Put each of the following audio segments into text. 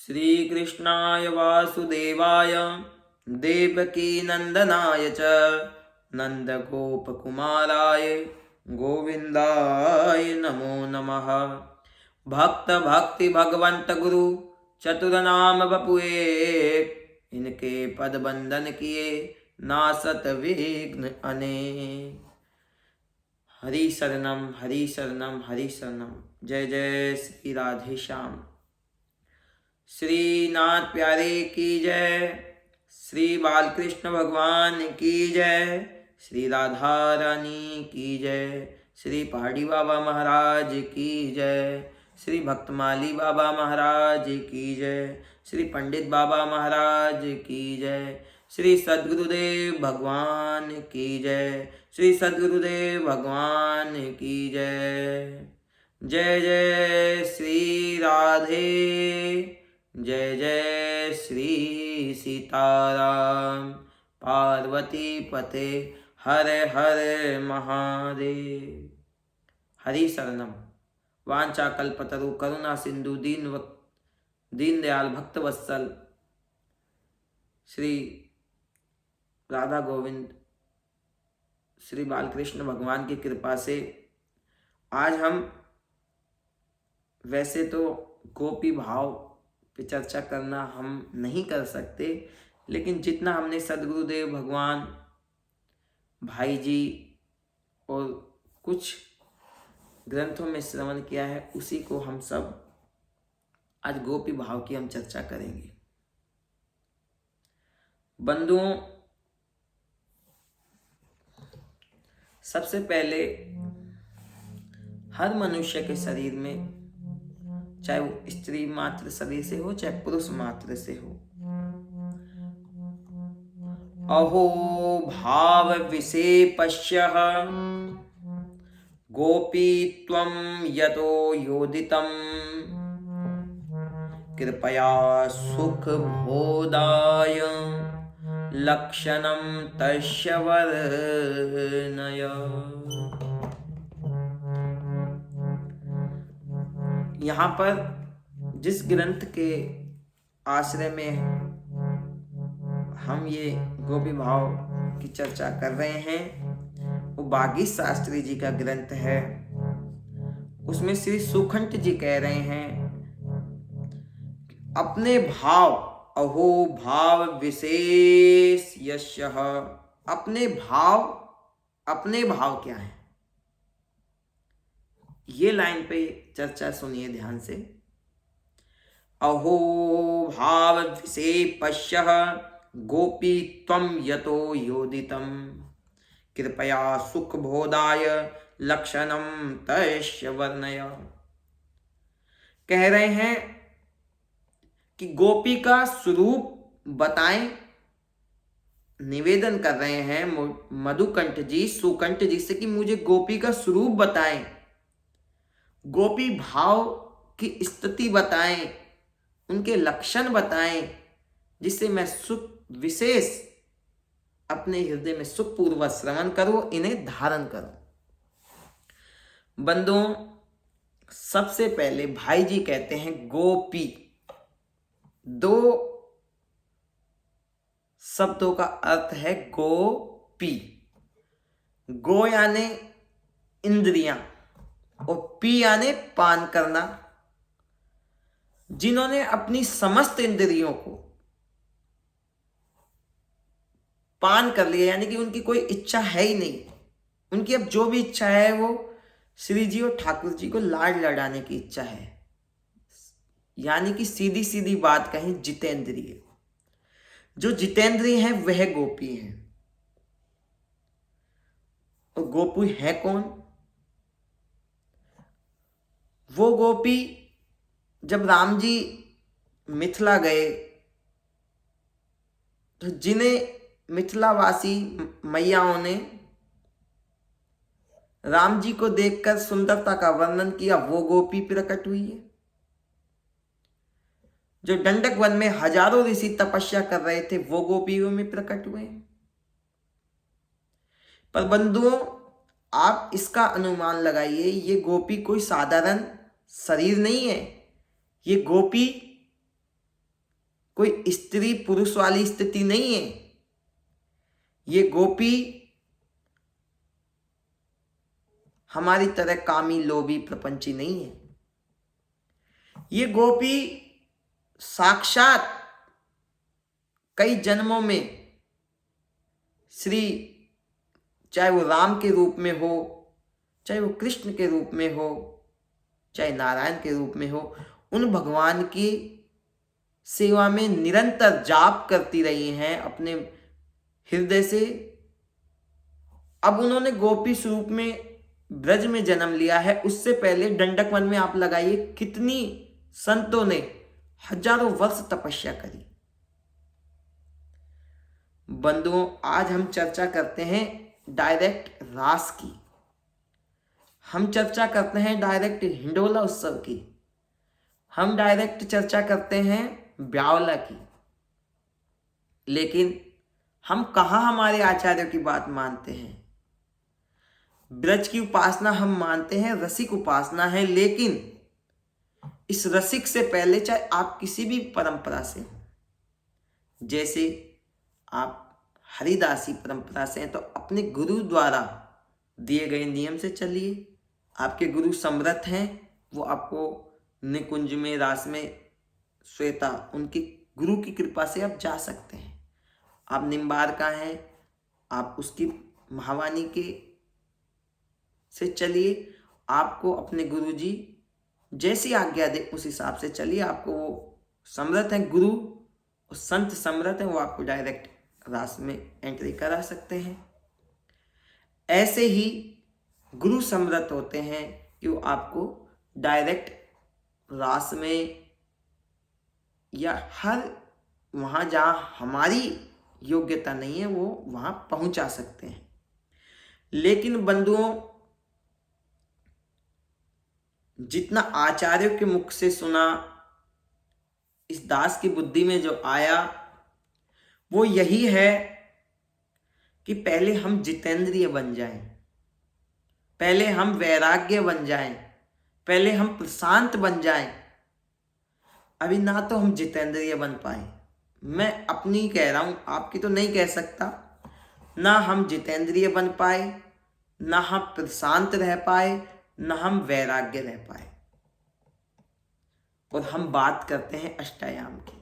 श्रीकृष्णाय वासुदेवाय देवकीनन्दनाय च नन्दगोपकुमाराय गोविन्दाय नमो नमः। भक्त भक्ति भगवंत गुरु चतुरनाम बपुए, इनके पद बंदन किए नासत विघ्न अनेक। हरि शरणम हरि शरणम हरि शरणम। जय जय श्री राधे श्याम। श्री नाथ प्यारे की जय, श्री बालकृष्ण भगवान की जय, श्री राधा रानी की जय, श्री पहाड़ी बाबा महाराज की जय, श्री भक्तमाली बाबा महाराज की जय, श्री पंडित बाबा महाराज की जय, श्री सद्गुरुदेव भगवान की जय, श्री सद्गुरुदेव भगवान की जय। जय जय श्री राधे, जय जय श्री सीताराम। पार्वती पते हर हर महादेव। हरि शरणम। वांछा कल्पतरु करुणा सिंधु दीन दयाल भक्त वत्सल श्री राधा गोविंद श्री बालकृष्ण भगवान की कृपा से आज हम वैसे तो गोपी भाव पे चर्चा करना हम नहीं कर सकते, लेकिन जितना हमने सद्गुरुदेव भगवान, भाई जी और कुछ ग्रंथों में श्रवण किया है, उसी को हम सब आज गोपी भाव की हम चर्चा करेंगे। बंधुओं, सबसे पहले हर मनुष्य के शरीर में, चाहे वो स्त्री मात्र शरीर से हो चाहे पुरुष मात्र से हो, अहो भाव विशेपश्यः गोपी त्वं यतो योदितं कृपया सुख बोधाय लक्षणं तस्य वर्णय। यहाँ पर जिस ग्रंथ के आश्रय में हम ये गोपी भाव की चर्चा कर रहे हैं वो बागी शास्त्री जी का ग्रंथ है। उसमें श्री सुखंत जी कह रहे हैं अपने भाव, अहो भाव विशेष यशः। अपने भाव क्या है, ये लाइन पे चर्चा सुनिए ध्यान से। अहो भाव विशेपश्यः गोपी त्वं यतो योदितं कृपया सुख बोधाय लक्षणं तस्य वर्णय। कह रहे हैं कि गोपी का स्वरूप बताएं, निवेदन कर रहे हैं मधुकंठ जी, सुकंठ जी से कि मुझे गोपी का स्वरूप बताएं, गोपी भाव की स्थिति बताएं, उनके लक्षण बताएं, जिससे मैं सुख विशेष अपने हृदय में सुखपूर्वक श्रवण करूं, इन्हें धारण करूं। बंधुओं, सबसे पहले भाई जी कहते हैं गोपी, दो शब्दों का अर्थ है गोपी। गो यानी इंद्रियां और पी यानी पान करना। जिन्होंने अपनी समस्त इंद्रियों को पान कर लिया, यानी कि उनकी कोई इच्छा है ही नहीं, उनकी अब जो भी इच्छा है वो श्री जी और ठाकुर जी को लाड लड़ाने की इच्छा है। यानी कि सीधी सीधी बात कहें, जितेंद्रिय। जो जितेंद्रिय है वह गोपी है। और गोपी है कौन? वो गोपी जब राम जी मिथिला गए तो जिन्हें मिथिलावासी मैयाओं ने राम जी को देखकर सुंदरता का वर्णन किया, वो गोपी प्रकट हुई है। जो दंडक वन में हजारों ऋषि तपस्या कर रहे थे वो गोपियों में प्रकट हुए। पर बंधुओं, आप इसका अनुमान लगाइए, ये गोपी कोई साधारण शरीर नहीं है। ये गोपी कोई स्त्री पुरुष वाली स्थिति नहीं है। ये गोपी हमारी तरह कामी लोभी प्रपंची नहीं है। ये गोपी साक्षात कई जन्मों में श्री, चाहे वो राम के रूप में हो, चाहे वो कृष्ण के रूप में हो, चाहे नारायण के रूप में हो, उन भगवान की सेवा में निरंतर जाप करती रही हैं अपने हृदय से। अब उन्होंने गोपी स्वरूप में ब्रज में जन्म लिया है। उससे पहले दंडक वन में आप लगाइए कितनी संतों ने हजारों वर्ष तपस्या करी। बंधुओं, आज हम चर्चा करते हैं डायरेक्ट रास की, हम चर्चा करते हैं डायरेक्ट हिंडोला उत्सव की, हम डायरेक्ट चर्चा करते हैं ब्यावला की। लेकिन हम कहाँ हमारे आचार्यों की बात मानते हैं? ब्रज की उपासना हम मानते हैं, रसिक उपासना है, लेकिन इस रसिक से पहले चाहे आप किसी भी परंपरा से हो, जैसे आप हरिदासी परंपरा से हैं तो अपने गुरु द्वारा दिए गए नियम से चलिए। आपके गुरु समर्थ हैं, वो आपको निकुंज में, रास में, श्वेता, उनकी गुरु की कृपा से आप जा सकते हैं। आप निम्बारका हैं, आप उसकी महावाणी के से चलिए। आपको अपने गुरुजी जैसी आज्ञा दे उस हिसाब से चलिए। आपको वो समर्थ हैं, गुरु और संत समर्थ हैं, वो आपको डायरेक्ट रास में एंट्री करा सकते हैं। ऐसे ही गुरु समर्थ होते हैं कि वो आपको डायरेक्ट रास में या हर वहाँ जहाँ हमारी योग्यता नहीं है वो वहाँ पहुँचा सकते हैं। लेकिन बंधुओं, जितना आचार्यों के मुख से सुना, इस दास की बुद्धि में जो आया वो यही है कि पहले हम जितेंद्रिय बन जाएं, पहले हम वैराग्य बन जाएं, पहले हम प्रशांत बन जाएं। अभी ना तो हम जितेंद्रिय बन पाए, मैं अपनी कह रहा हूं, आपकी तो नहीं कह सकता। ना हम जितेंद्रिय बन पाए, ना हम प्रशांत रह पाए, ना हम वैराग्य रह पाए। और हम बात करते हैं अष्टायाम की,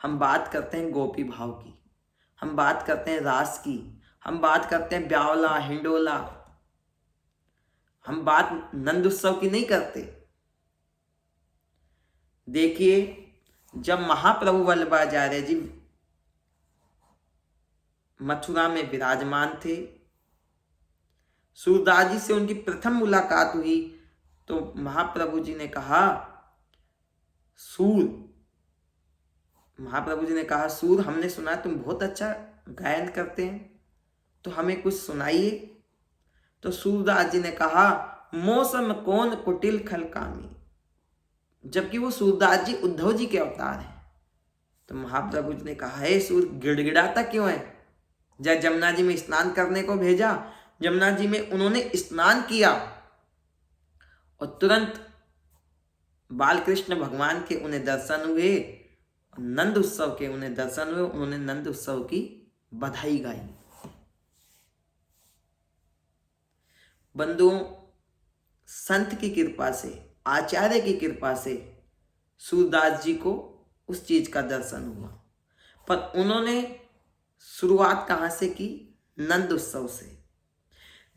हम बात करते हैं गोपी भाव की, हम बात करते हैं रास की, हम बात करते हैं ब्यावला, हिंडोला, हम बात नंद उत्सव की नहीं करते। देखिए, जब महाप्रभु वल्लभाचार्य जी मथुरा में विराजमान थे, सूरदास जी से उनकी प्रथम मुलाकात हुई तो महाप्रभु जी ने कहा, सूर, हमने सुना तुम बहुत अच्छा गायन करते हैं, तो हमें कुछ सुनाइए। तो सूरदास जी ने कहा, मौसम कौन कुटिल खल कामी, जबकि वो सूरदास जी उद्धव जी के अवतार हैं। तो महाप्रभु जी ने कहा, हे सूर, गिड़गिड़ाता क्यों है? जब जमुना जी में स्नान करने को भेजा, जमुना जी में उन्होंने स्नान किया और तुरंत बालकृष्ण भगवान के उन्हें दर्शन हुए, नंद उत्सव के उन्हें दर्शन हुए, उन्होंने नंद उत्सव की बधाई गाई। बंधुओं, संत की कृपा से, आचार्य की कृपा से सूरदास जी को उस चीज का दर्शन हुआ, पर उन्होंने शुरुआत कहाँ से की? नंद उत्सव से।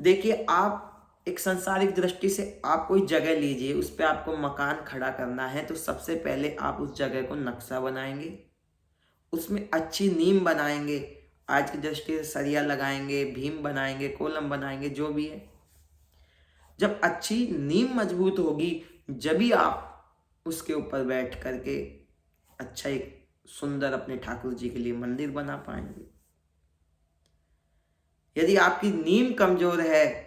देखिए, आप एक सांसारिक दृष्टि से आप कोई जगह लीजिए, उस पर आपको मकान खड़ा करना है, तो सबसे पहले आप उस जगह को नक्शा बनाएंगे, उसमें अच्छी नींव बनाएंगे, आज की दृष्टि से सरिया लगाएंगे, भीम बनाएंगे, कोलम बनाएंगे, जो भी है। जब अच्छी नींव मजबूत होगी, जब भी आप उसके ऊपर बैठ करके अच्छा एक सुंदर अपने ठाकुर जी के लिए मंदिर बना पाएंगे। यदि आपकी नींव कमजोर है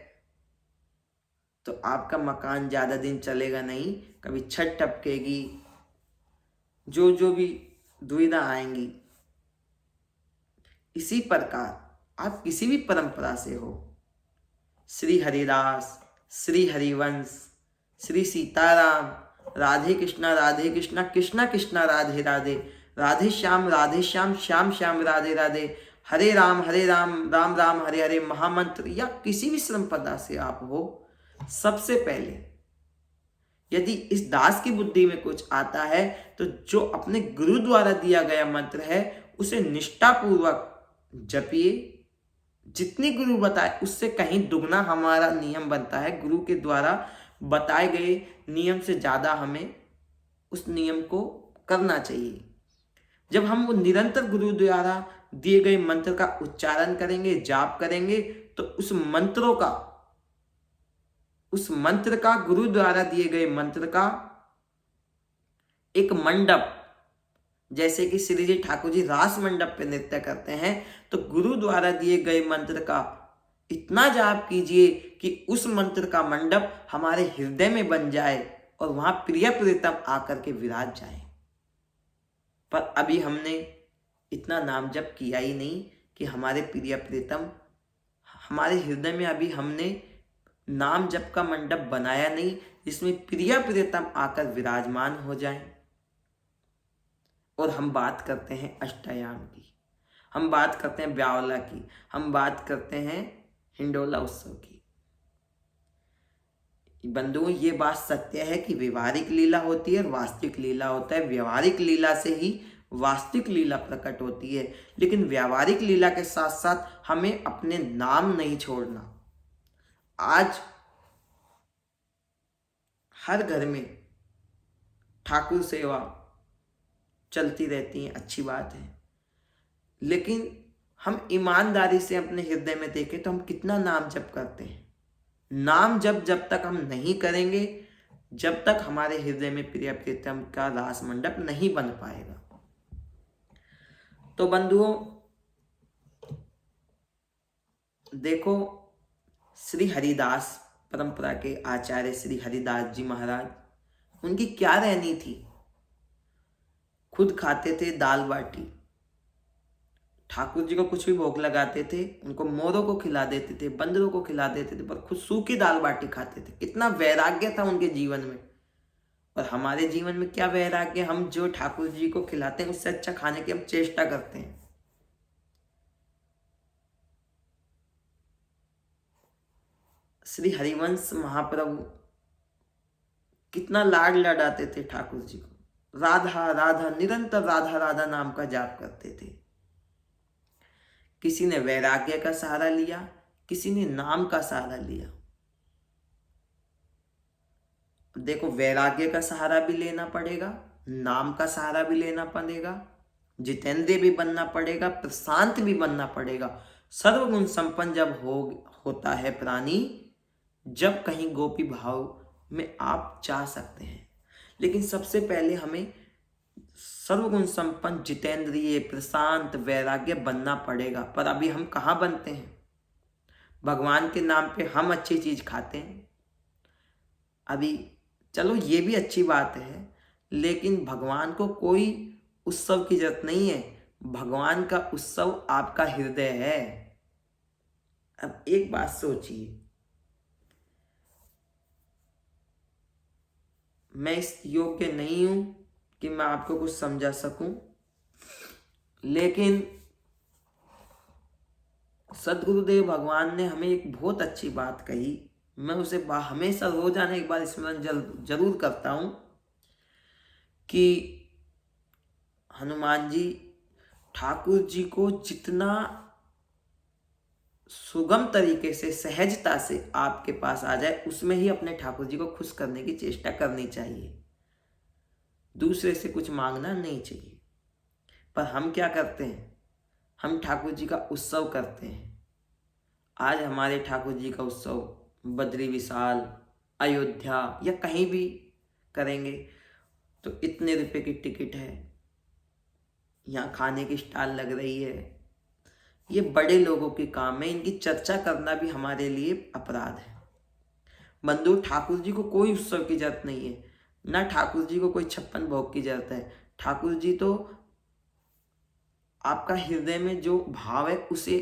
तो आपका मकान ज्यादा दिन चलेगा नहीं, कभी छत टपकेगी, जो भी दुविधा आएंगी। इसी प्रकार आप किसी भी परंपरा से हो, श्री हरिदास, श्री हरिवंश, श्री सीताराम, राधे कृष्णा कृष्णा कृष्णा राधे राधे, राधे श्याम श्याम श्याम राधे राधे, हरे राम राम राम हरे हरे महामंत्र या किसी भी संपदा से आप हो, सबसे पहले यदि इस दास की बुद्धि में कुछ आता है तो जो अपने गुरु द्वारा दिया गया मंत्र है उसे निष्ठापूर्वक जपिए। जितनी गुरु बताए उससे कहीं दुगना हमारा नियम बनता है। गुरु के द्वारा बताए गए नियम से ज्यादा हमें उस नियम को करना चाहिए। जब हम वो निरंतर गुरु द्वारा दिए गए मंत्र का उच्चारण करेंगे, जाप करेंगे, तो उस मंत्र का गुरु द्वारा दिए गए मंत्र का एक मंडप, जैसे कि श्री जी ठाकुर जी रास मंडप पे नृत्य करते हैं, तो गुरु द्वारा दिए गए मंत्र का इतना जाप कीजिए कि उस मंत्र का मंडप हमारे हृदय में बन जाए और वहां प्रिय प्रीतम आकर के विराज जाए। पर अभी हमने इतना नाम जप किया ही नहीं कि हमारे प्रिय प्रीतम हमारे हृदय में, अभी हमने नाम जप का मंडप बनाया नहीं जिसमें प्रिय प्रीतम आकर विराजमान हो जाएं। और हम बात करते हैं अष्टयाम की, हम बात करते हैं ब्यावला की, हम बात करते हैं हिंडोला उत्सव की। बंधुओं, ये बात सत्य है कि व्यवहारिक लीला होती है और वास्तविक लीला होता है। व्यवहारिक लीला से ही वास्तविक लीला प्रकट होती है, लेकिन व्यवहारिक लीला के साथ साथ हमें अपने नाम नहीं छोड़ना। आज हर घर में ठाकुर सेवा चलती रहती है, अच्छी बात है, लेकिन हम ईमानदारी से अपने हृदय में देखें तो हम कितना नाम जप करते हैं। नाम जब तक हम नहीं करेंगे, जब तक हमारे हृदय में प्रिय प्रीतम का रास मंडप नहीं बन पाएगा। तो बंधुओं देखो, श्री हरिदास परंपरा के आचार्य श्री हरिदास जी महाराज, उनकी क्या रहनी थी। खुद खाते थे दाल बाटी, ठाकुर जी को कुछ भी भोग लगाते थे, उनको मोरों को खिला देते थे, बंदरों को खिला देते थे, पर खुद सूखी दाल बाटी खाते थे। कितना वैराग्य था उनके जीवन में। और हमारे जीवन में क्या वैराग्य, हम जो ठाकुर जी को खिलाते हैं उससे अच्छा खाने की हम चेष्टा करते हैं। श्री हरिवंश महाप्रभु कितना लाड लडाते थे ठाकुर जी को। राधा राधा, निरंतर राधा राधा नाम का जाप करते थे। किसी ने वैराग्य का सहारा लिया, किसी ने नाम का सहारा लिया। देखो, वैराग्य का सहारा भी लेना पड़ेगा, नाम का सहारा भी लेना पड़ेगा, जितेंद्रिय भी बनना पड़ेगा, प्रशांत भी बनना पड़ेगा। सर्वगुण संपन्न जब होता है प्राणी, जब कहीं गोपी भाव में आप जा सकते हैं। लेकिन सबसे पहले हमें सर्वगुण संपन्न, जितेंद्रिय, प्रशांत, वैराग्य बनना पड़ेगा। पर अभी हम कहाँ बनते हैं। भगवान के नाम पे हम अच्छी चीज खाते हैं। अभी चलो ये भी अच्छी बात है, लेकिन भगवान को कोई उत्सव की जरूरत नहीं है। भगवान का उत्सव आपका हृदय है। अब एक बात सोचिए, मैं इस योग्य नहीं हूं कि मैं आपको कुछ समझा सकूं, लेकिन सदगुरुदेव भगवान ने हमें एक बहुत अच्छी बात कही। मैं उसे हमेशा रोजाना एक बार स्मरण जरूर करता हूं कि हनुमान जी ठाकुर जी को जितना सुगम तरीके से, सहजता से आपके पास आ जाए, उसमें ही अपने ठाकुर जी को खुश करने की चेष्टा करनी चाहिए। दूसरे से कुछ मांगना नहीं चाहिए। पर हम क्या करते हैं, हम ठाकुर जी का उत्सव करते हैं। आज हमारे ठाकुर जी का उत्सव बद्री विशाल, अयोध्या या कहीं भी करेंगे तो इतने रुपए की टिकट है, यहाँ खाने की स्टॉल लग रही है। ये बड़े लोगों के काम है, इनकी चर्चा करना भी हमारे लिए अपराध है। बंधु, ठाकुर जी को कोई उत्सव की जरूरत नहीं है, ना ठाकुर जी को कोई 56 भोग की जरूरत है। ठाकुर जी तो आपका हृदय में जो भाव है उसे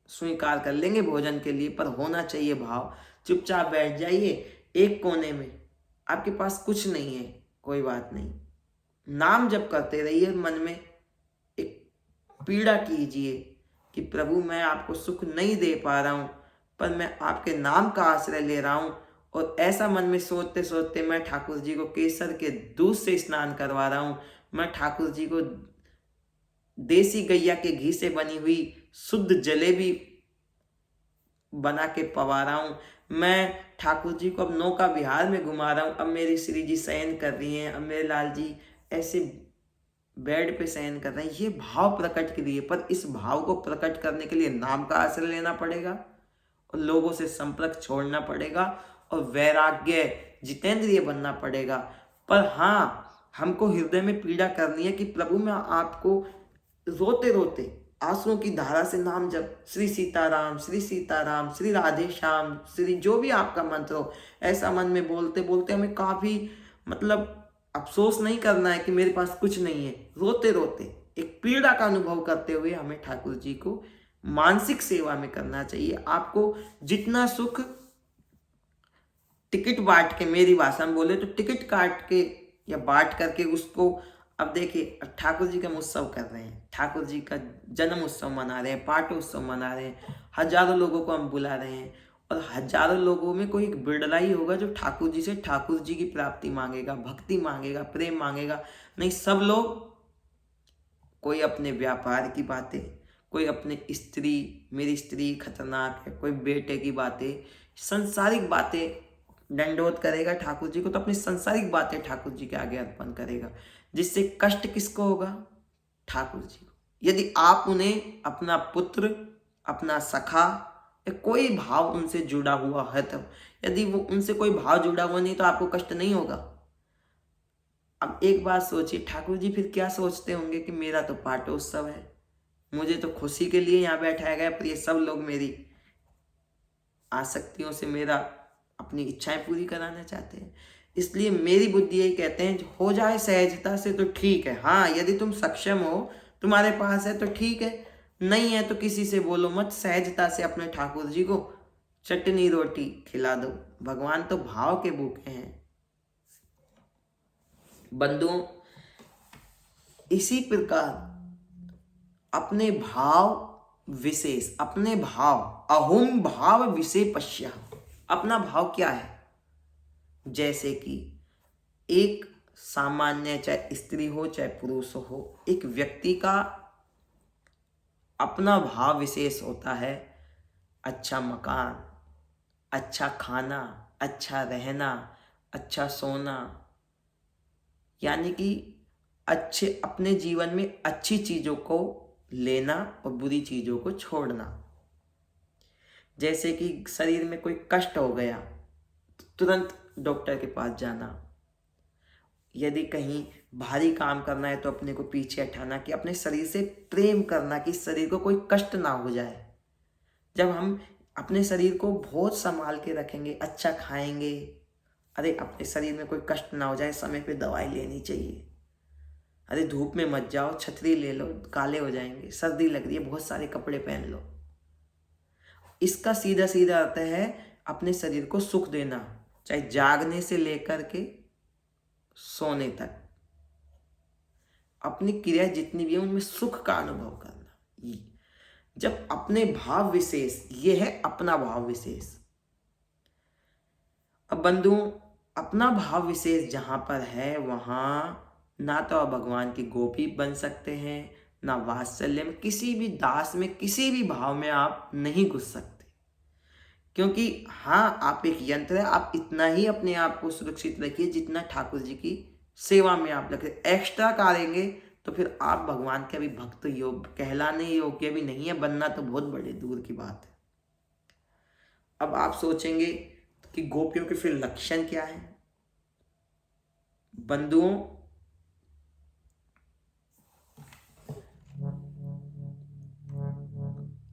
स्वीकार कर लेंगे भोजन के लिए, पर होना चाहिए भाव। चुपचाप बैठ जाइए एक कोने में, आपके पास कुछ नहीं है, कोई बात नहीं, नाम जप करते रहिए मन में, पीड़ा कीजिए कि प्रभु मैं आपको सुख नहीं दे पा रहा हूँ, पर मैं आपके नाम का आश्रय ले रहा हूँ। और ऐसा मन में सोचते सोचते मैं ठाकुर जी को केसर के दूध से स्नान करवा रहा हूँ। मैं ठाकुर जी को देसी गैया के घी से बनी हुई शुद्ध जलेबी बना के पवा रहा हूँ। मैं ठाकुर जी को अब नौका विहार में घुमा रहा हूँ। अब मेरी श्री जी शयन कर रही हैं, अब मेरे लाल जी ऐसे बेड पे शयन कर रहे हैं। ये भाव प्रकट के लिए, पर इस भाव को प्रकट करने के लिए नाम का आश्रय लेना पड़ेगा और लोगों से संपर्क छोड़ना पड़ेगा और वैराग्य जितेंद्रिय बनना पड़ेगा। पर हाँ, हमको हृदय में पीड़ा करनी है कि प्रभु मैं आपको रोते रोते आंसुओं की धारा से नाम जप, श्री सीताराम, श्री सीताराम, श्री राधे श्याम, श्री जो भी आपका मंत्र हो, ऐसा मन में बोलते बोलते हमें काफी मतलब अफसोस नहीं करना है कि मेरे पास कुछ नहीं है। रोते रोते एक पीड़ा का अनुभव करते हुए हमें ठाकुर जी को मानसिक सेवा में करना चाहिए। आपको जितना सुख टिकट बांट के, मेरी भाषा में बोले तो टिकट काट के या बांट करके उसको, अब देखिए ठाकुर जी का उत्सव कर रहे हैं, ठाकुर जी का जन्म उत्सव मना रहे हैं, पाठोत्सव मना रहे हैं, हजारों लोगों को हम बुला रहे हैं और हजारों लोगों में कोई एक बिरला ही होगा जो ठाकुर जी से ठाकुर जी की प्राप्ति मांगेगा, भक्ति मांगेगा, प्रेम मांगेगा। नहीं, सब लोग कोई अपने व्यापार की बातें, कोई अपने स्त्री, मेरी स्त्री खतरनाक है, कोई बेटे की बातें, संसारिक बातें दंडोत करेगा ठाकुर जी को, तो अपनी संसारिक बातें ठाकुर जी के आगे अर्पण करेगा, जिससे कष्ट किसको होगा? ठाकुर जी को। यदि आप उन्हें अपना पुत्र, अपना सखा या कोई भाव उनसे जुड़ा हुआ है, तो यदि वो उनसे कोई भाव जुड़ा हुआ नहीं तो आपको कष्ट नहीं होगा। अब एक बात सोचिए, ठाकुर जी फिर क्या सोचते होंगे कि मेरा तो पाठोत्सव है, मुझे तो खुशी के लिए यहाँ बैठाया गया, पर ये सब लोग मेरी आसक्तियों से मेरा अपनी इच्छाएं पूरी कराना चाहते हैं। इसलिए मेरी बुद्धि यही कहते हैं, हो जाए सहजता से तो ठीक है। हाँ, यदि तुम सक्षम हो, तुम्हारे पास है तो ठीक है, नहीं है तो किसी से बोलो मत, सहजता से अपने ठाकुर जी को चटनी रोटी खिला दो। भगवान तो भाव के भूखे हैं। बंधुओं, इसी प्रकार अपने भाव विशेष, अपने भाव, अहुम भाव विषय पश्य, अपना भाव क्या है? जैसे कि एक सामान्य, चाहे स्त्री हो चाहे पुरुष हो, एक व्यक्ति का अपना भाव विशेष होता है। अच्छा मकान, अच्छा खाना, अच्छा रहना, अच्छा सोना, यानी कि अच्छे, अपने जीवन में अच्छी चीजों को लेना और बुरी चीजों को छोड़ना। जैसे कि शरीर में कोई कष्ट हो गया तो तुरंत डॉक्टर के पास जाना। यदि कहीं भारी काम करना है तो अपने को पीछे हटाना, कि अपने शरीर से प्रेम करना कि शरीर को कोई कष्ट ना हो जाए। जब हम अपने शरीर को बहुत संभाल के रखेंगे, अच्छा खाएंगे, अरे अपने शरीर में कोई कष्ट ना हो जाए, समय पे दवाई लेनी चाहिए। अरे धूप में मत जाओ, छतरी ले लो, काले हो जाएंगे, सर्दी लग रही है, बहुत सारे कपड़े पहन लो। इसका सीधा सीधा अर्थ है अपने शरीर को सुख देना, चाहे जागने से लेकर के सोने तक। अपनी क्रिया जितनी भी है उनमें सुख का अनुभव करना। जब अपने भाव विशेष, ये है अपना भाव विशेष। अब बंधुओं, अपना भाव विशेष जहां पर है वहां ना तो आप भगवान की गोपी बन सकते हैं, ना वात्सल्य में, किसी भी दास में, किसी भी भाव में आप नहीं घुस सकते। क्योंकि हाँ, आप एक यंत्र है, आप इतना ही अपने आप को सुरक्षित रखिए जितना ठाकुर जी की सेवा में आप लगे। एक्स्ट्रा करेंगे तो फिर आप भगवान के भी भक्त योग कहलाने योग्य भी नहीं है, बनना तो बहुत बड़े दूर की बात है। अब आप सोचेंगे कि गोपियों के फिर लक्षण क्या है? बंधुओं,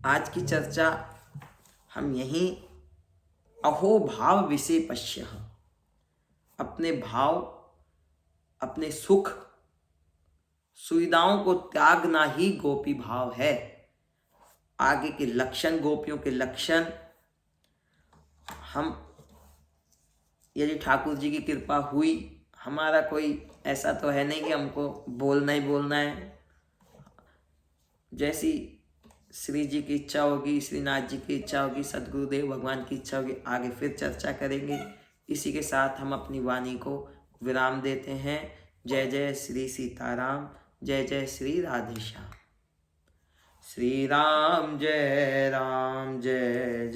आज की चर्चा हम यहीं अहो भाव विषय पश्य, अपने भाव, अपने सुख सुविधाओं को त्यागना ही गोपी भाव है। आगे के लक्षण, गोपियों के लक्षण, हम यदि ठाकुर जी की कृपा हुई, हमारा कोई ऐसा तो है नहीं कि हमको बोलना ही बोलना है, जैसी श्री जी की इच्छा होगी, श्रीनाथ जी की इच्छा होगी, सदगुरुदेव भगवान की इच्छा होगी, आगे फिर चर्चा करेंगे। इसी के साथ हम अपनी वाणी को विराम देते हैं। जय जय श्री सीताराम, जय जय श्री राधेश्याम। श्री राम जय जय